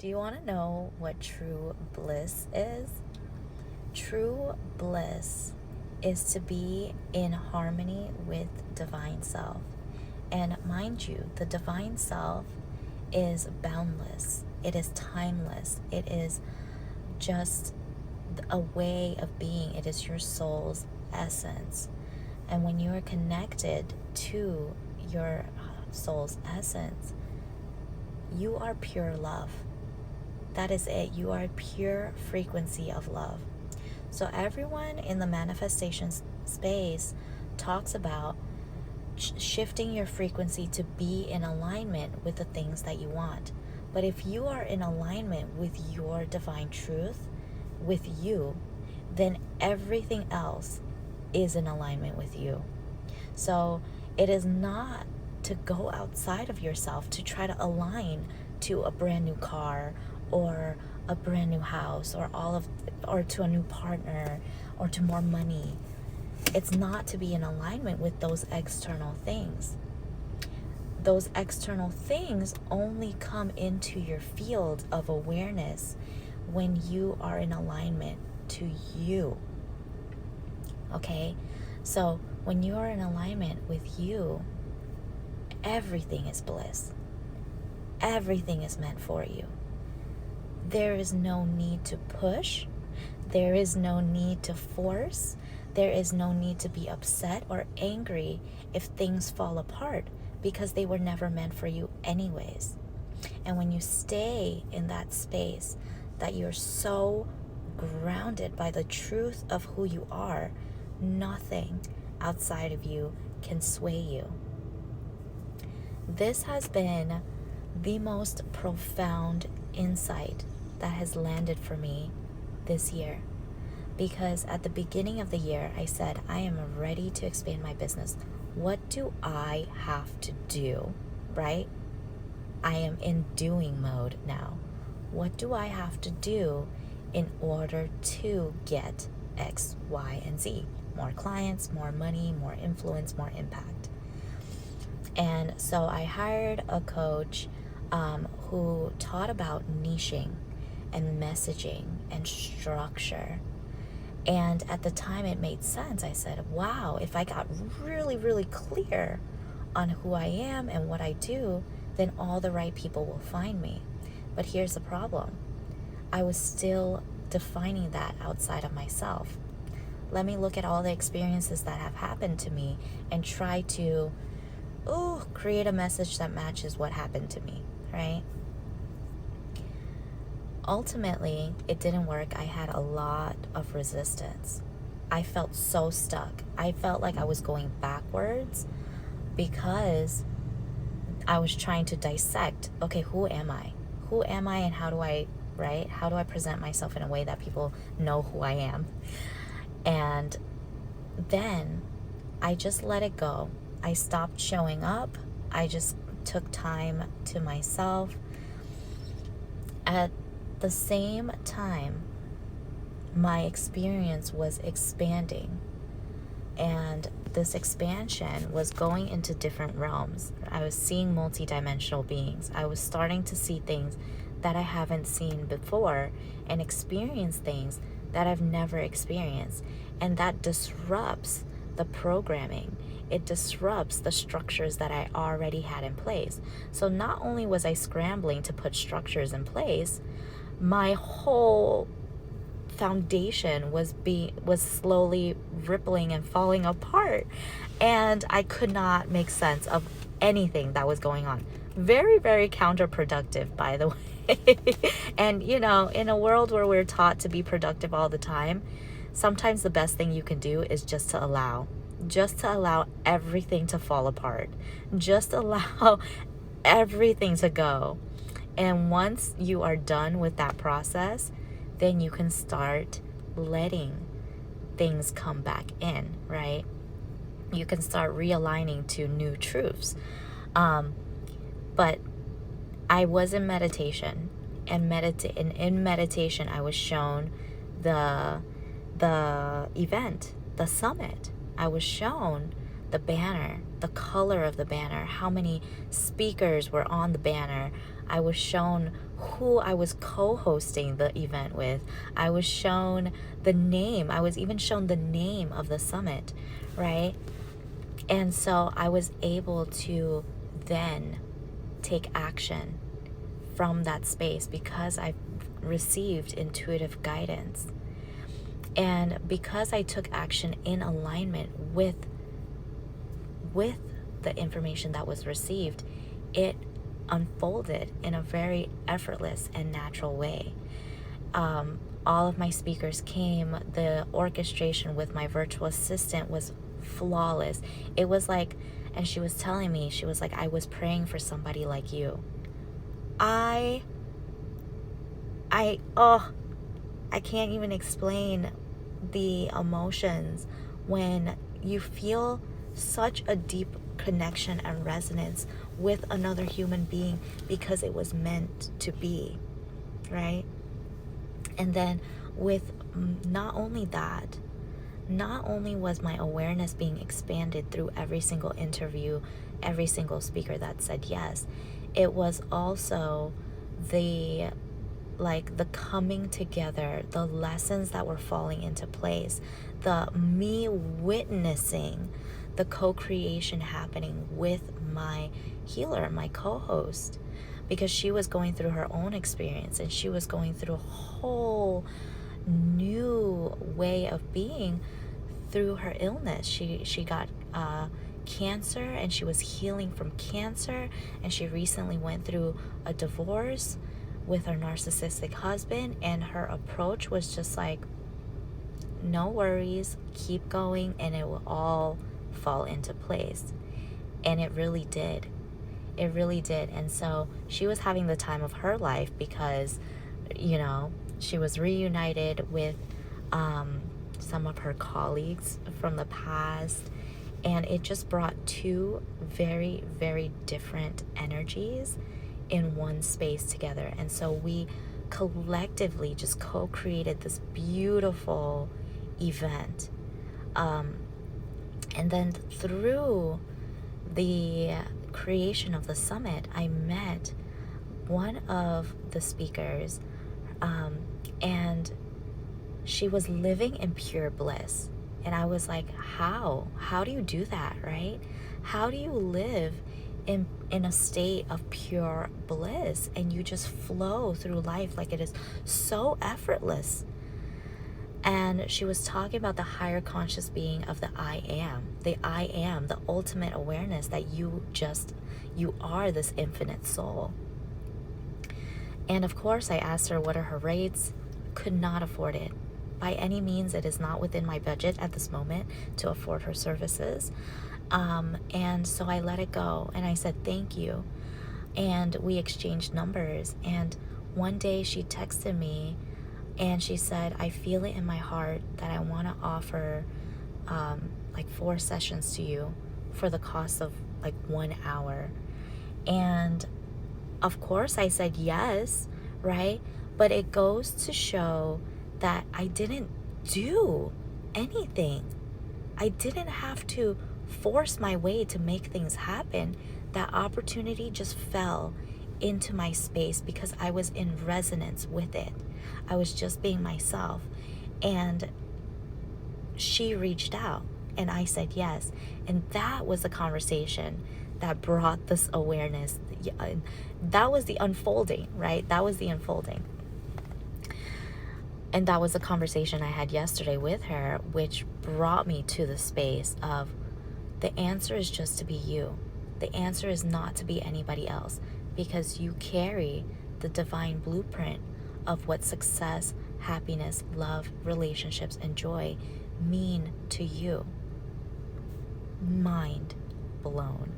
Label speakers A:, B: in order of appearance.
A: Do you want to know what true bliss is? True bliss is to be in harmony with divine self. And mind you, the divine self is boundless. It is timeless. It is just a way of being. It is your soul's essence. And when you are connected to your soul's essence, you are pure love. That is it. You are a pure frequency of love. So everyone in the manifestation space talks about shifting your frequency to be in alignment with the things that you want. But if you are in alignment with your divine truth, with you, then everything else is in alignment with you. So it is not to go outside of yourself to try to align to a brand new car or a brand new house or to a new partner or to more money. It's not to be in alignment with those external things. Those external things only come into your field of awareness when you are in alignment to you. Okay? So when you are in alignment with you, everything is bliss. Everything is meant for you. There is no need to push. There is no need to force. There is no need to be upset or angry if things fall apart, because they were never meant for you anyways. And when you stay in that space that you're so grounded by the truth of who you are, nothing outside of you can sway you. This has been the most profound insight that has landed for me this year. Because at the beginning of the year, I said, I am ready to expand my business. What do I have to do, right? I am in doing mode now. What do I have to do in order to get X, Y, and Z? More clients, more money, more influence, more impact. And so I hired a coach who taught about niching and messaging and structure. And at the time it made sense. I said, wow, if I got really, really clear on who I am and what I do, then all the right people will find me. But here's the problem. I was still defining that outside of myself. Let me look at all the experiences that have happened to me and try to create a message that matches what happened to me, right? Ultimately, it didn't work. I had a lot of resistance. I felt so stuck. I felt like I was going backwards because I was trying to dissect, okay, who am I? Who am I, and how do I present myself in a way that people know who I am? And then I just let it go. I stopped showing up. I just took time to myself. At the same time, my experience was expanding, and this expansion was going into different realms. I was seeing multidimensional beings. I was starting to see things that I haven't seen before and experience things that I've never experienced, and that disrupts the programming. It disrupts the structures that I already had in place. So not only was I scrambling to put structures in place, my whole foundation was slowly rippling and falling apart, and I could not make sense of anything that was going on. Very, very counterproductive, by the way. And in a world where we're taught to be productive all the time, sometimes the best thing you can do is just to allow everything to fall apart, just allow everything to go. And once you are done with that process, then you can start letting things come back in, right? You can start realigning to new truths. But I was in meditation, and in meditation I was shown the event, the summit. I was shown the banner, the color of the banner, how many speakers were on the banner, I was shown who I was co-hosting the event with. I was shown the name. I was even shown the name of the summit, right? And so I was able to then take action from that space because I received intuitive guidance. And because I took action in alignment with the information that was received, it unfolded in a very effortless and natural way. All of my speakers came. The orchestration with my virtual assistant was flawless. It was like, and she was telling me, she was like, I was praying for somebody like you. I can't even explain the emotions when you feel such a deep connection and resonance with another human being because it was meant to be, right? And then with not only that, not only was my awareness being expanded through every single interview, every single speaker that said yes, it was also the coming together, the lessons that were falling into place, the me witnessing the co-creation happening with my healer, my co-host, because she was going through her own experience and she was going through a whole new way of being through her illness. She got cancer, and she was healing from cancer, and she recently went through a divorce with her narcissistic husband, and her approach was just like, no worries, keep going, and it will all fall into place. And it really did. It really did. And so she was having the time of her life because, she was reunited with some of her colleagues from the past, and it just brought two very, very different energies in one space together. And so we collectively just co-created this beautiful event. And then through the creation of the summit, I met one of the speakers, and she was living in pure bliss. And I was like, how do you do that, right? How do you live in a state of pure bliss and you just flow through life like it is so effortless? And she was talking about the higher conscious being of the I am, the ultimate awareness that you are this infinite soul. And of course I asked her what are her rates. Could not afford it. By any means, it is not within my budget at this moment to afford her services. And so I let it go, and I said, thank you. And we exchanged numbers. And one day she texted me and she said, I feel it in my heart that I want to offer 4 sessions to you for the cost of 1 hour. And of course I said yes, right? But it goes to show that I didn't do anything. I didn't have to force my way to make things happen. That opportunity just fell into my space because I was in resonance with it. I was just being myself. And she reached out and I said yes. And that was the conversation that brought this awareness. That was the unfolding, right? That was the unfolding. And that was the conversation I had yesterday with her, which brought me to the space of the answer is just to be you. The answer is not to be anybody else, because you carry the divine blueprint of what success, happiness, love, relationships, and joy mean to you. Mind blown.